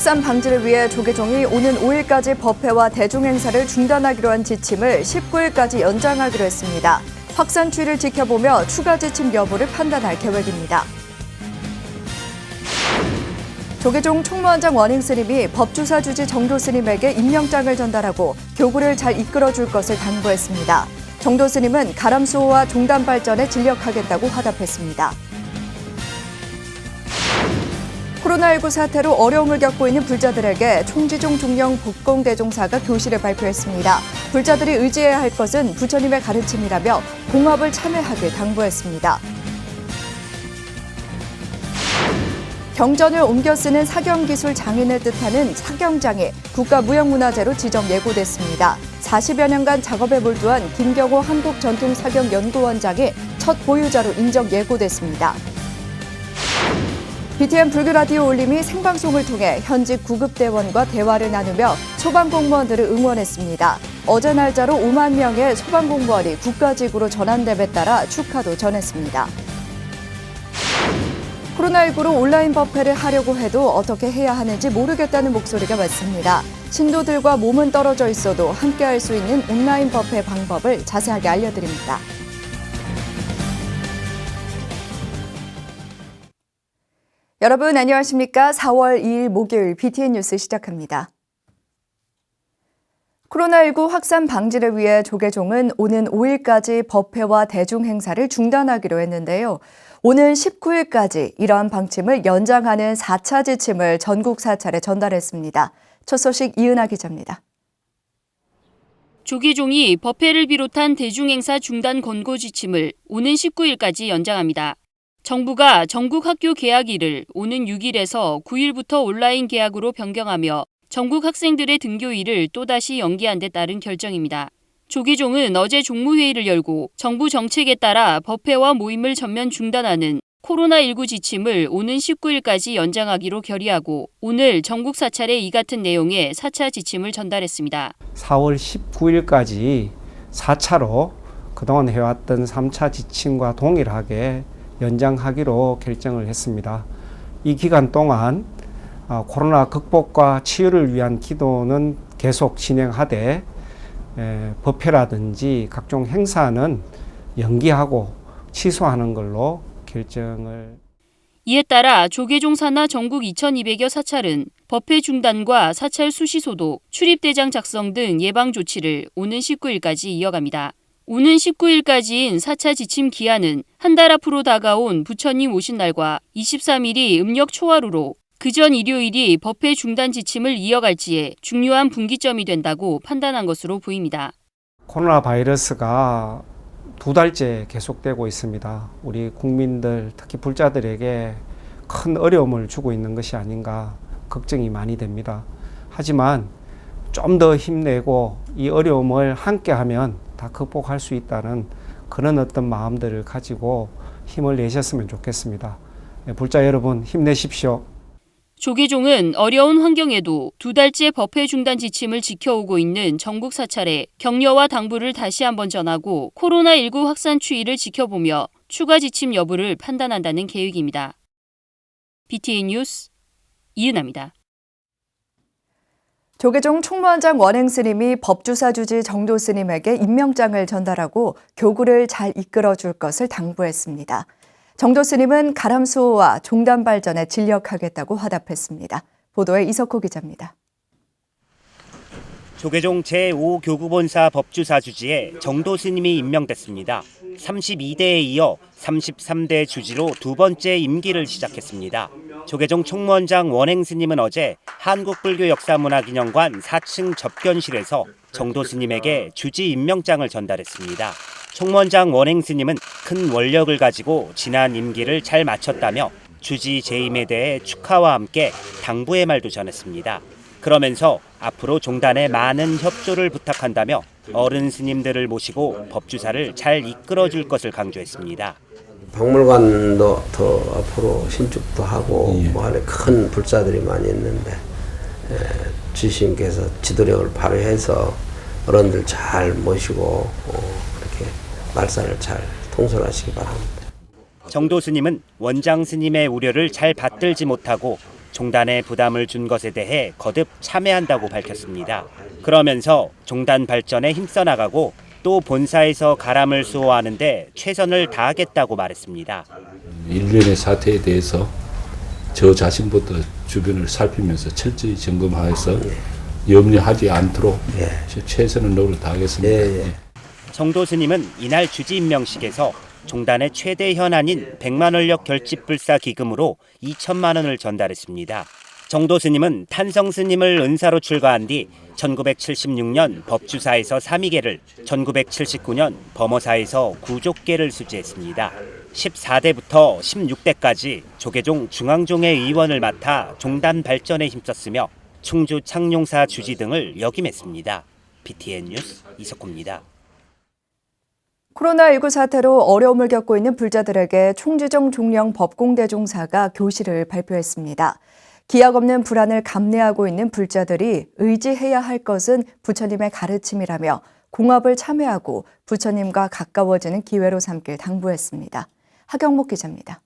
확산 방지를 위해 조계종이 오는 5일까지 법회와 대중행사를 중단하기로 한 지침을 19일까지 연장하기로 했습니다. 확산 추이를 지켜보며 추가 지침 여부를 판단할 계획입니다. 조계종 총무원장 원행 스님이 법주사 주지 정도 스님에게 임명장을 전달하고 교구를 잘 이끌어줄 것을 당부했습니다. 정도 스님은 가람수호와 종단 발전에 진력하겠다고 화답했습니다. 코로나19 사태로 어려움을 겪고 있는 불자들에게 총지종 중령 복공대종사가 교실을 발표했습니다. 불자들이 의지해야 할 것은 부처님의 가르침이라며 공업을 참여하길 당부했습니다. 경전을 옮겨 쓰는 사경기술 장인을 뜻하는 사경장이 국가무형문화재로 지정 예고됐습니다. 40여 년간 작업에 몰두한 김경호 한국전통사경연구원장이 첫 보유자로 인정 예고됐습니다. BTN 불교라디오 올림이 생방송을 통해 현직 구급대원과 대화를 나누며 소방공무원들을 응원했습니다. 어제 날짜로 5만 명의 소방공무원이 국가직으로 전환됨에 따라 축하도 전했습니다. 코로나19로 온라인 법회를 하려고 해도 어떻게 해야 하는지 모르겠다는 목소리가 많습니다. 신도들과 몸은 떨어져 있어도 함께할 수 있는 온라인 법회 방법을 자세하게 알려드립니다. 여러분 안녕하십니까? 4월 2일 목요일 BTN 뉴스 시작합니다. 코로나19 확산 방지를 위해 조계종은 오는 5일까지 법회와 대중행사를 중단하기로 했는데요. 오는 19일까지 이러한 방침을 연장하는 4차 지침을 전국 사찰에 전달했습니다. 첫 소식 이은하 기자입니다. 조계종이 법회를 비롯한 대중행사 중단 권고 지침을 오는 19일까지 연장합니다. 정부가 전국 학교 개학일을 오는 6일에서 9일부터 온라인 개학으로 변경하며 전국 학생들의 등교일을 또다시 연기한 데 따른 결정입니다. 조계종은 어제 종무회의를 열고 정부 정책에 따라 법회와 모임을 전면 중단하는 코로나19 지침을 오는 19일까지 연장하기로 결의하고 오늘 전국 사찰에 이 같은 내용의 4차 지침을 전달했습니다. 4월 19일까지 4차로 그동안 해왔던 3차 지침과 동일하게 연장하기로 결정을 했습니다. 이 기간 동안 코로나 극복과 치유를 위한 기도는 계속 진행하되 법회라든지 각종 행사는 연기하고 취소하는 걸로 결정을. 이에 따라 조계종 산하 전국 2,200여 사찰은 법회 중단과 사찰 수시 소독, 출입대장 작성 등 예방 조치를 오는 19일까지 이어갑니다. 오는 19일까지인 4차 지침 기한은 한 달 앞으로 다가온 부처님 오신 날과 23일이 음력 초하루로 그전 일요일이 법회 중단 지침을 이어갈지에 중요한 분기점이 된다고 판단한 것으로 보입니다. 코로나 바이러스가 2달째 계속되고 있습니다. 우리 국민들, 특히 불자들에게 큰 어려움을 주고 있는 것이 아닌가 걱정이 많이 됩니다. 하지만 좀 더 힘내고 이 어려움을 함께하면 다 극복할 수 있다는 그런 어떤 마음들을 가지고 힘을 내셨으면 좋겠습니다. 불자 여러분 힘내십시오. 조계종은 어려운 환경에도 2달째 법회 중단 지침을 지켜오고 있는 전국 사찰에 격려와 당부를 다시 한번 전하고 코로나19 확산 추이를 지켜보며 추가 지침 여부를 판단한다는 계획입니다. BTN 뉴스 이은하입니다. 조계종 총무원장 원행 스님이 법주사 주지 정도 스님에게 임명장을 전달하고 교구를 잘 이끌어줄 것을 당부했습니다. 정도 스님은 가람수호와 종단 발전에 진력하겠다고 화답했습니다. 보도에 이석호 기자입니다. 조계종 제5교구본사 법주사 주지에 정도 스님이 임명됐습니다. 32대에 이어 33대 주지로 두 번째 임기를 시작했습니다. 조계종 총무원장 원행 스님은 어제 한국불교역사문화기념관 4층 접견실에서 정도 스님에게 주지 임명장을 전달했습니다. 총무원장 원행 스님은 큰 원력을 가지고 지난 임기를 잘 마쳤다며 주지 재임에 대해 축하와 함께 당부의 말도 전했습니다. 그러면서 앞으로 종단에 많은 협조를 부탁한다며 어른 스님들을 모시고 법주사를 잘 이끌어줄 것을 강조했습니다. 박물관도 더 앞으로 신축도 하고 안에 큰 불사들이 많이 있는데 주님께서 지도력을 발휘해서 어른들 잘 모시고 이렇게 말씀을 잘 통솔하시기 바랍니다. 정도 스님은 원장 스님의 우려를 잘 받들지 못하고 종단에 부담을 준 것에 대해 거듭 참회한다고 밝혔습니다. 그러면서 종단 발전에 힘써 나가고 또 본사에서 가람을 수호하는 데 최선을 다하겠다고 말했습니다. 일련의 사태에 대해서 저 자신부터 주변을 살피면서 철저히 점검하여서 염려하지 않도록 최선의 노력을 다하겠습니다. 정도 스님은 이날 주지 임명식에서 종단의 최대 현안인 100만 원력 결집불사 기금으로 2천만 원을 전달했습니다. 정도 스님은 탄성 스님을 은사로 출가한 뒤 1976년 법주사에서 삼위계를, 1979년 범어사에서 구족계를 수지했습니다. 14대부터 16대까지 조계종 중앙종회 의원을 맡아 종단 발전에 힘썼으며 충주 창룡사 주지 등을 역임했습니다. BTN 뉴스 이석호입니다. 코로나19 사태로 어려움을 겪고 있는 불자들에게 총지정 종령 법공대종사가 교시를 발표했습니다. 기약 없는 불안을 감내하고 있는 불자들이 의지해야 할 것은 부처님의 가르침이라며 공업을 참여하고 부처님과 가까워지는 기회로 삼길 당부했습니다. 하경목 기자입니다.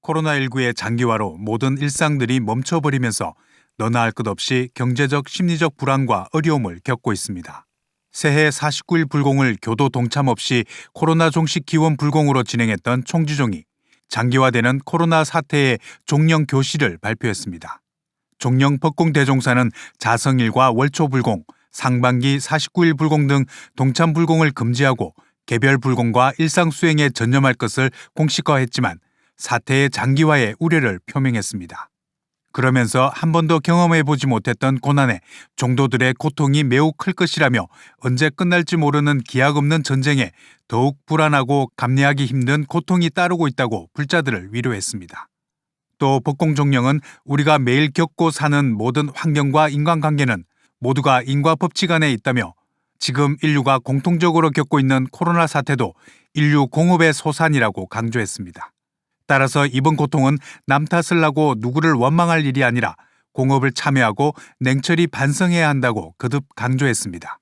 코로나19의 장기화로 모든 일상들이 멈춰버리면서 너나 할 것 없이 경제적, 심리적 불안과 어려움을 겪고 있습니다. 새해 49일 불공을 교도 동참 없이 코로나 종식 기원 불공으로 진행했던 총지종이 장기화되는 코로나 사태의 종령 교시를 발표했습니다. 종령 법공 대종사는 자성일과 월초 불공, 상반기 49일 불공 등 동참 불공을 금지하고 개별 불공과 일상 수행에 전념할 것을 공식화했지만 사태의 장기화에 우려를 표명했습니다. 그러면서 한 번도 경험해보지 못했던 고난에 종도들의 고통이 매우 클 것이라며 언제 끝날지 모르는 기약 없는 전쟁에 더욱 불안하고 감내하기 힘든 고통이 따르고 있다고 불자들을 위로했습니다. 또 법공종령은 우리가 매일 겪고 사는 모든 환경과 인간관계는 모두가 인과 법칙 안에 있다며 지금 인류가 공통적으로 겪고 있는 코로나 사태도 인류 공업의 소산이라고 강조했습니다. 따라서 이번 고통은 남 탓을 하고 누구를 원망할 일이 아니라 공업을 참여하고 냉철히 반성해야 한다고 거듭 강조했습니다.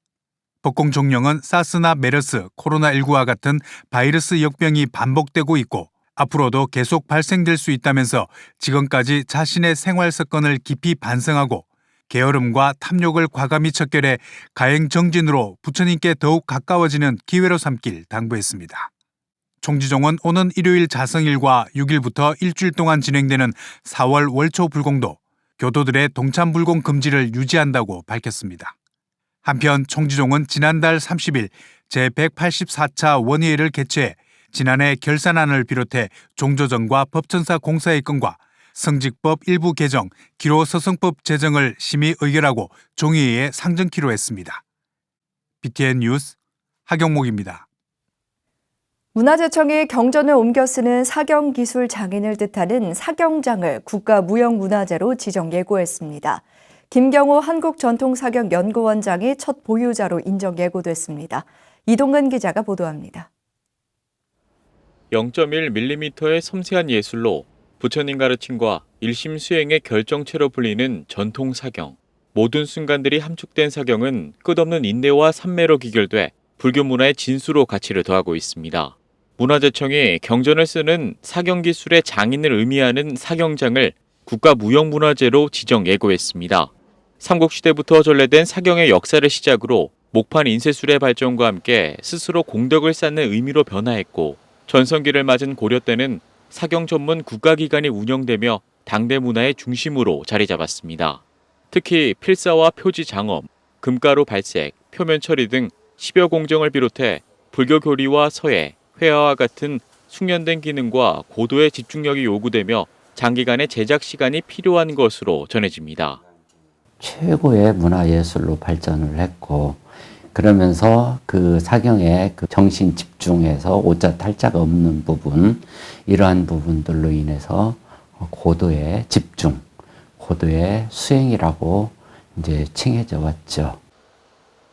법공종령은 사스나 메르스, 코로나19와 같은 바이러스 역병이 반복되고 있고 앞으로도 계속 발생될 수 있다면서 지금까지 자신의 생활 습관을 깊이 반성하고 게으름과 탐욕을 과감히 척결해 가행정진으로 부처님께 더욱 가까워지는 기회로 삼길 당부했습니다. 총지종은 오는 일요일 자성일과 6일부터 일주일 동안 진행되는 4월 월초 불공도 교도들의 동참 불공 금지를 유지한다고 밝혔습니다. 한편 총지종은 지난달 30일 제184차 원의회를 개최해 지난해 결산안을 비롯해 종조정과 법천사 공사의 건과 성직법 일부 개정, 기로서성법 제정을 심의 의결하고 종의회에 상정키로 했습니다. BTN 뉴스 하경목입니다. 문화재청이 경전을 옮겨 쓰는 사경기술 장인을 뜻하는 사경장을 국가무형문화재로 지정 예고했습니다. 김경호 한국전통사경연구원장이 첫 보유자로 인정 예고됐습니다. 이동근 기자가 보도합니다. 0.1mm의 섬세한 예술로 부처님 가르침과 일심 수행의 결정체로 불리는 전통 사경. 모든 순간들이 함축된 사경은 끝없는 인내와 산매로 기결돼 불교 문화의 진수로 가치를 더하고 있습니다. 문화재청이 경전을 쓰는 사경기술의 장인을 의미하는 사경장을 국가무형문화재로 지정 예고했습니다. 삼국시대부터 전래된 사경의 역사를 시작으로 목판 인쇄술의 발전과 함께 스스로 공덕을 쌓는 의미로 변화했고 전성기를 맞은 고려 때는 사경 전문 국가기관이 운영되며 당대 문화의 중심으로 자리 잡았습니다. 특히 필사와 표지 장엄, 금가루 발색, 표면 처리 등 10여 공정을 비롯해 불교 교리와 서예, 회화와 같은 숙련된 기능과 고도의 집중력이 요구되며 장기간의 제작 시간이 필요한 것으로 전해집니다. 최고의 문화예술로 발전을 했고 그러면서 그 사경의 그 정신 집중에서 오자 탈자가 없는 부분, 이러한 부분들로 인해서 고도의 집중, 고도의 수행이라고 이제 칭해져 왔죠.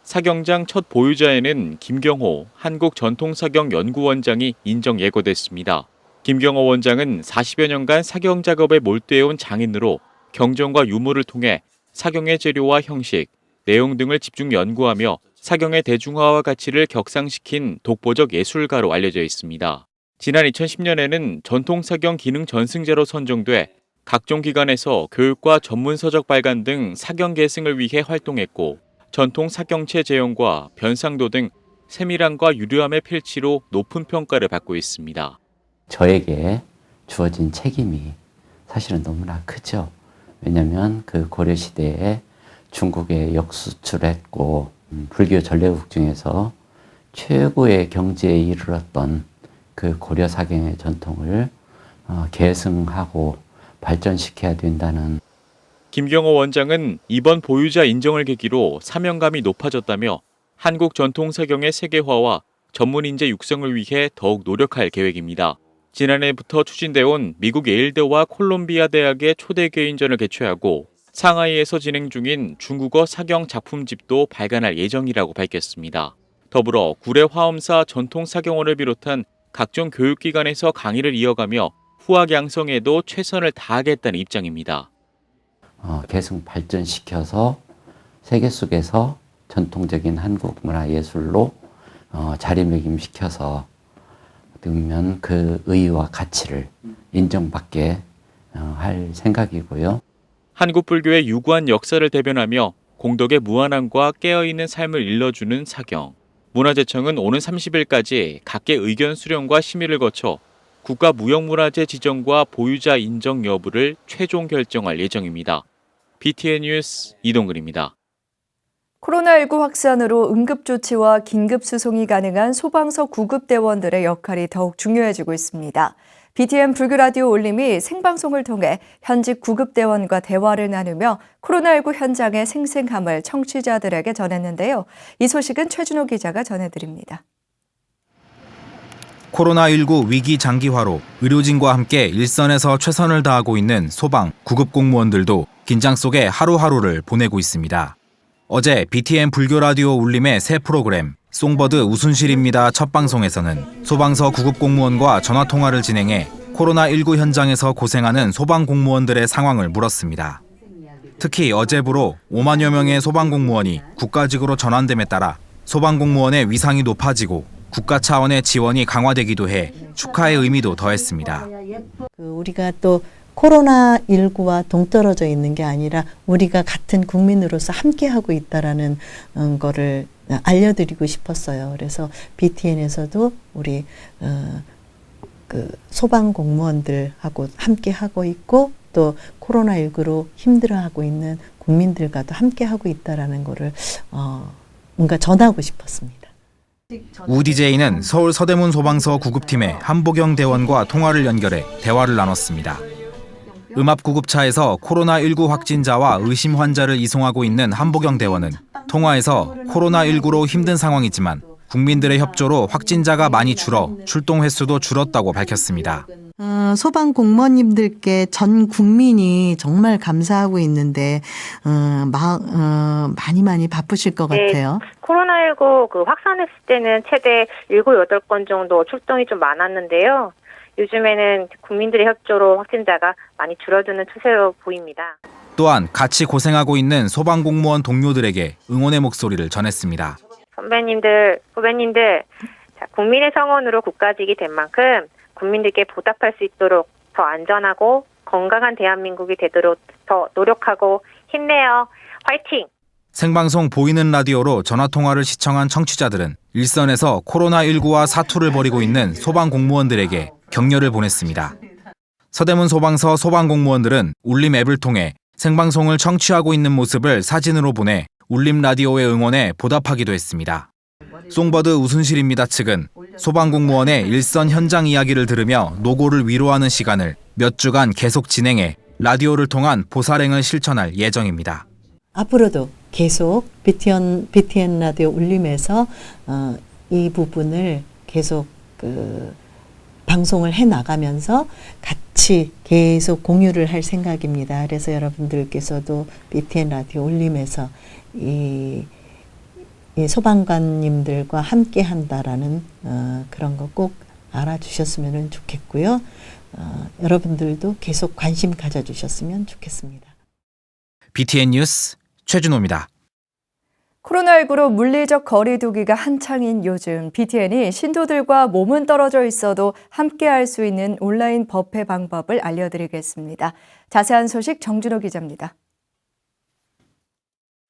사경장 첫 보유자에는 김경호 한국전통사경연구원장이 인정 예고됐습니다. 김경호 원장은 40여 년간 사경 작업에 몰두해온 장인으로 경전과 유물을 통해 사경의 재료와 형식, 내용 등을 집중 연구하며 사경의 대중화와 가치를 격상시킨 독보적 예술가로 알려져 있습니다. 지난 2010년에는 전통사경 기능 전승자로 선정돼 각종 기관에서 교육과 전문 서적 발간 등 사경 계승을 위해 활동했고 전통 사경체 재현과 변상도 등 세밀함과 유려함의 필치로 높은 평가를 받고 있습니다. 저에게 주어진 책임이 사실은 너무나 크죠. 왜냐하면 그 고려 시대에 중국에 역수출했고 불교 전래국 중에서 최고의 경지에 이르렀던 그 고려 사경의 전통을 계승하고 발전시켜야 된다는. 김경호 원장은 이번 보유자 인정을 계기로 사명감이 높아졌다며 한국 전통 사경의 세계화와 전문 인재 육성을 위해 더욱 노력할 계획입니다. 지난해부터 추진돼 온 미국 예일대와 콜롬비아 대학의 초대 개인전을 개최하고 상하이에서 진행 중인 중국어 사경 작품집도 발간할 예정이라고 밝혔습니다. 더불어 구례 화엄사 전통 사경원을 비롯한 각종 교육기관에서 강의를 이어가며 후학 양성에도 최선을 다하겠다는 입장입니다. 계승 발전시켜서 세계 속에서 전통적인 한국 문화 예술로 자리매김시켜서 그러면 그 의의와 가치를 인정받게 할 생각이고요. 한국 불교의 유구한 역사를 대변하며 공덕의 무한함과 깨어있는 삶을 일러주는 사경. 문화재청은 오는 30일까지 각계 의견 수렴과 심의를 거쳐 국가무형문화재 지정과 보유자 인정 여부를 최종 결정할 예정입니다. BTN 뉴스 이동근입니다. 코로나19 확산으로 응급조치와 긴급수송이 가능한 소방서 구급대원들의 역할이 더욱 중요해지고 있습니다. BTN 불교라디오 울림이 생방송을 통해 현직 구급대원과 대화를 나누며 코로나19 현장의 생생함을 청취자들에게 전했는데요. 이 소식은 최준호 기자가 전해드립니다. 코로나19 위기 장기화로 의료진과 함께 일선에서 최선을 다하고 있는 소방, 구급공무원들도 긴장 속에 하루하루를 보내고 있습니다. 어제 BTN 불교라디오 울림의 새 프로그램 송버드 우순실입니다 첫 방송에서는 소방서 구급공무원과 전화통화를 진행해 코로나19 현장에서 고생하는 소방공무원들의 상황을 물었습니다. 특히 어제부로 5만여 명의 소방공무원이 국가직으로 전환됨에 따라 소방공무원의 위상이 높아지고 국가 차원의 지원이 강화되기도 해 축하의 의미도 더했습니다. 우리가 또 코로나19와 동떨어져 있는 게 아니라 우리가 같은 국민으로서 함께하고 있다라는 거를 알려드리고 싶었어요. 그래서 BTN에서도 우리 그 소방 공무원들하고 함께하고 있고 또 코로나19로 힘들어하고 있는 국민들과도 함께하고 있다라는 거를 뭔가 전하고 싶었습니다. 우 DJ는 서울 서대문 소방서 구급팀의 한보경 대원과 통화를 연결해 대화를 나눴습니다. 음압구급차에서 코로나19 확진자와 의심 환자를 이송하고 있는 한보경 대원은 통화에서 코로나19로 힘든 상황이지만 국민들의 협조로 확진자가 많이 줄어 출동 횟수도 줄었다고 밝혔습니다. 소방 공무원님들께 전 국민이 정말 감사하고 있는데 많이 바쁘실 것 같아요. 코로나19 확산했을 때는 최대 7, 8건 정도 출동이 좀 많았는데요. 요즘에는 국민들의 협조로 확진자가 많이 줄어드는 추세로 보입니다. 또한 같이 고생하고 있는 소방공무원 동료들에게 응원의 목소리를 전했습니다. 선배님들, 후배님들, 국민의 성원으로 국가직이 된 만큼 국민들께 보답할 수 있도록 더 안전하고 건강한 대한민국이 되도록 더 노력하고 힘내요. 화이팅! 생방송 보이는 라디오로 전화통화를 시청한 청취자들은 일선에서 코로나19와 사투를 벌이고 있는 소방공무원들에게 격려를 보냈습니다. 서대문 소방서 소방공무원들은 울림 앱을 통해 생방송을 청취하고 있는 모습을 사진으로 보내 울림 라디오의 응원에 보답하기도 했습니다. 송버드 우순실입니다 측은 소방공무원의 일선 현장 이야기를 들으며 노고를 위로하는 시간을 몇 주간 계속 진행해 라디오를 통한 보살행을 실천할 예정입니다. 앞으로도 계속 BTN 라디오 울림에서 이 부분을 계속 방송을 해나가면서 같이 계속 공유를 할 생각입니다. 그래서 여러분들께서도 BTN 라디오 울림에서 이 소방관님들과 함께 한다라는 그런 거 꼭 알아주셨으면 좋겠고요. 여러분들도 계속 관심 가져주셨으면 좋겠습니다. BTN 뉴스 최준호입니다. 코로나19로 물리적 거리 두기가 한창인 요즘 BTN이 신도들과 몸은 떨어져 있어도 함께 할 수 있는 온라인 법회 방법을 알려드리겠습니다. 자세한 소식 정준호 기자입니다.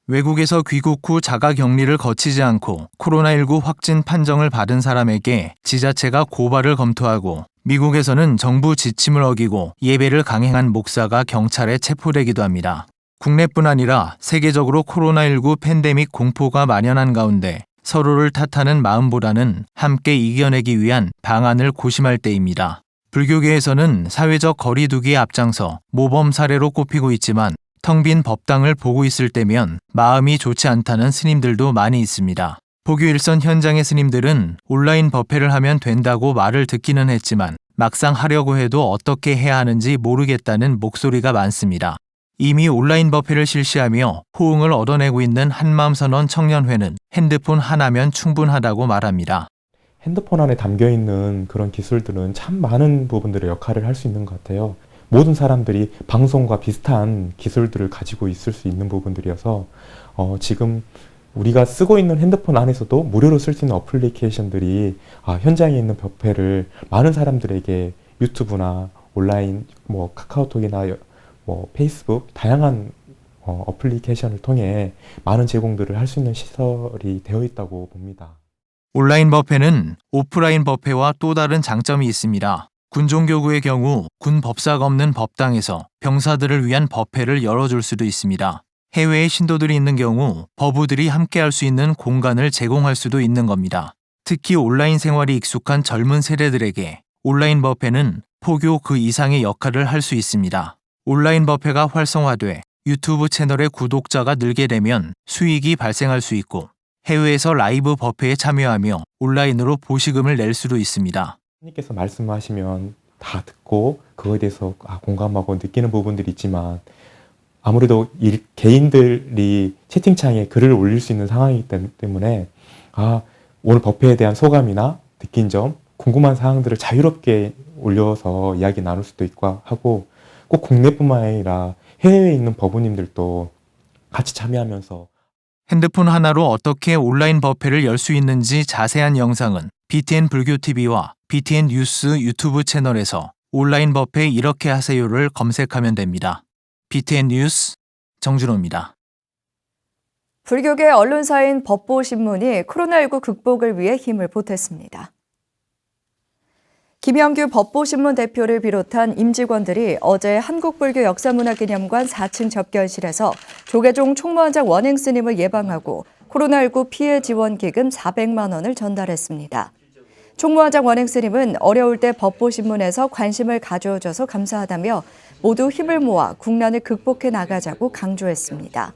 외국에서 귀국 후 자가 격리를 거치지 않고 코로나19 확진 판정을 받은 사람에게 지자체가 고발을 검토하고 미국에서는 정부 지침을 어기고 예배를 강행한 목사가 경찰에 체포되기도 합니다. 국내뿐 아니라 세계적으로 코로나19 팬데믹 공포가 만연한 가운데 서로를 탓하는 마음보다는 함께 이겨내기 위한 방안을 고심할 때입니다. 불교계에서는 사회적 거리 두기에 앞장서 모범 사례로 꼽히고 있지만 텅 빈 법당을 보고 있을 때면 마음이 좋지 않다는 스님들도 많이 있습니다. 포교 일선 현장의 스님들은 온라인 법회를 하면 된다고 말을 듣기는 했지만 막상 하려고 해도 어떻게 해야 하는지 모르겠다는 목소리가 많습니다. 이미 온라인 법회를 실시하며 호응을 얻어내고 있는 한마음선언 청년회는 핸드폰 하나면 충분하다고 말합니다. 핸드폰 안에 담겨있는 그런 기술들은 참 많은 부분들의 역할을 할 수 있는 것 같아요. 모든 사람들이 방송과 비슷한 기술들을 가지고 있을 수 있는 부분들이어서 지금 우리가 쓰고 있는 핸드폰 안에서도 무료로 쓸 수 있는 어플리케이션들이 현장에 있는 법회를 많은 사람들에게 유튜브나 온라인 카카오톡이나 페이스북 다양한 어플리케이션을 통해 많은 제공들을 할 수 있는 시설이 되어 있다고 봅니다. 온라인 법회는 오프라인 법회와 또 다른 장점이 있습니다. 군종교구의 경우 군 법사가 없는 법당에서 병사들을 위한 법회를 열어줄 수도 있습니다. 해외에 신도들이 있는 경우 법우들이 함께할 수 있는 공간을 제공할 수도 있는 겁니다. 특히 온라인 생활이 익숙한 젊은 세대들에게 온라인 법회는 포교 그 이상의 역할을 할 수 있습니다. 온라인 법회가 활성화돼 유튜브 채널의 구독자가 늘게 되면 수익이 발생할 수 있고 해외에서 라이브 법회에 참여하며 온라인으로 보시금을 낼 수도 있습니다. 스님께서 말씀하시면 다 듣고 그거에 대해서 공감하고 느끼는 부분들이 있지만 아무래도 개인들이 채팅창에 글을 올릴 수 있는 상황이기 때문에 오늘 법회에 대한 소감이나 느낀 점, 궁금한 사항들을 자유롭게 올려서 이야기 나눌 수도 있고 하고 꼭 국내뿐만 아니라 해외에 있는 법우님들도 같이 참여하면서 핸드폰 하나로 어떻게 온라인 법회를 열 수 있는지 자세한 영상은 BTN 불교TV와 BTN 뉴스 유튜브 채널에서 온라인 법회 이렇게 하세요를 검색하면 됩니다. BTN 뉴스 정준호입니다. 불교계 언론사인 법보신문이 코로나19 극복을 위해 힘을 보탰습니다. 김영규 법보신문 대표를 비롯한 임직원들이 어제 한국불교역사문화기념관 4층 접견실에서 조계종 총무원장 원행 스님을 예방하고 코로나19 피해 지원 기금 400만 원을 전달했습니다. 총무원장 원행 스님은 어려울 때 법보신문에서 관심을 가져줘서 감사하다며 모두 힘을 모아 국난을 극복해 나가자고 강조했습니다.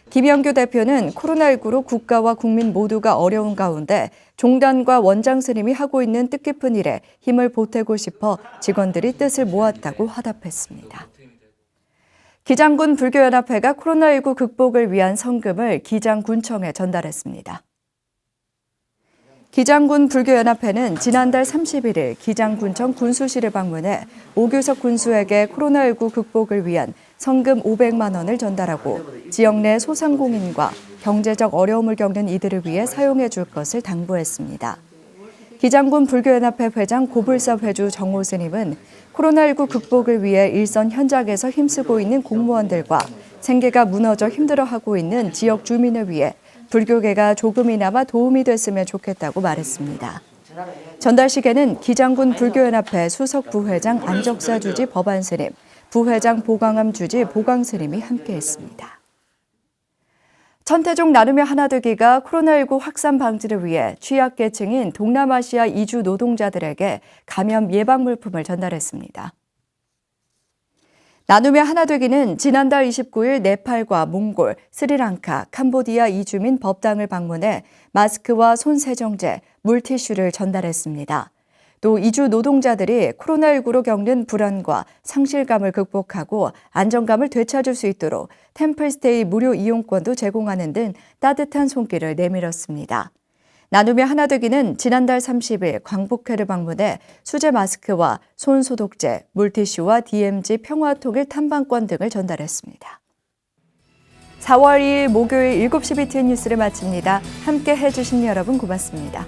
김영규 대표는 코로나19로 국가와 국민 모두가 어려운 가운데 종단과 원장 스님이 하고 있는 뜻깊은 일에 힘을 보태고 싶어 직원들이 뜻을 모았다고 화답했습니다. 기장군 불교연합회가 코로나19 극복을 위한 성금을 기장군청에 전달했습니다. 기장군 불교연합회는 지난달 31일 기장군청 군수실을 방문해 오규석 군수에게 코로나19 극복을 위한 성금 500만 원을 전달하고 지역 내 소상공인과 경제적 어려움을 겪는 이들을 위해 사용해 줄 것을 당부했습니다. 기장군 불교연합회 회장 고불사 회주 정호 스님은 코로나19 극복을 위해 일선 현장에서 힘쓰고 있는 공무원들과 생계가 무너져 힘들어하고 있는 지역 주민을 위해 불교계가 조금이나마 도움이 됐으면 좋겠다고 말했습니다. 전달식에는 기장군 불교연합회 수석 부회장 안적사 주지 법안 스님, 부회장 보광암 주지 보광 스님이 함께했습니다. 천태종 나눔의 하나되기가 코로나19 확산 방지를 위해 취약계층인 동남아시아 이주 노동자들에게 감염 예방 물품을 전달했습니다. 나눔의 하나되기는 지난달 29일 네팔과 몽골, 스리랑카, 캄보디아 이주민 법당을 방문해 마스크와 손 세정제, 물티슈를 전달했습니다. 또 이주 노동자들이 코로나19로 겪는 불안과 상실감을 극복하고 안정감을 되찾을 수 있도록 템플스테이 무료 이용권도 제공하는 등 따뜻한 손길을 내밀었습니다. 나눔의 하나되기는 지난달 30일 광복회를 방문해 수제 마스크와 손 소독제, 물티슈와 DMZ 평화통일 탐방권 등을 전달했습니다. 4월 2일 목요일 7시 BTN 뉴스를 마칩니다. 함께 해주신 여러분 고맙습니다.